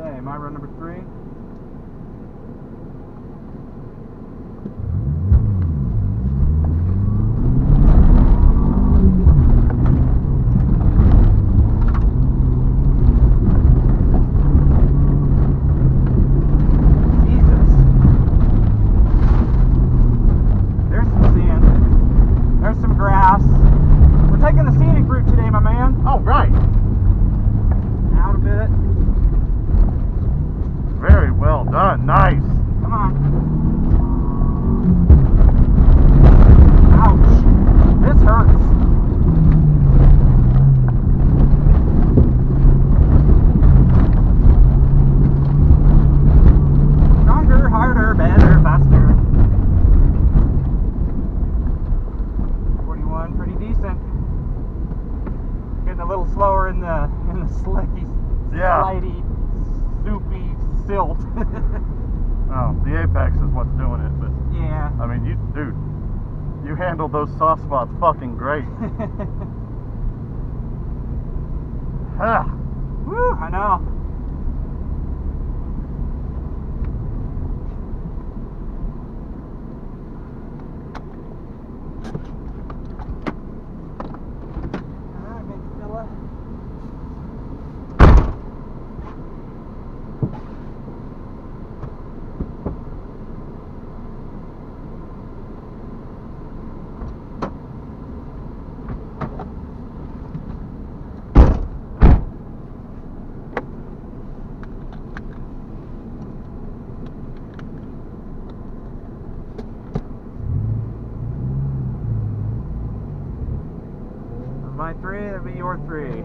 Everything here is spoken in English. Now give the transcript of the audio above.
Okay, my run number 3. Nice. Come on. Ouch. This hurts. Stronger, harder, better, faster. 41, pretty decent. Getting a little slower in the slicky, slidey, soupy silt. Oh, the apex is what's doing it, but yeah. I mean, dude, you handled those soft spots fucking great. Ha! Woo, I know. Alright, big fella. My 3, that'd be your 3.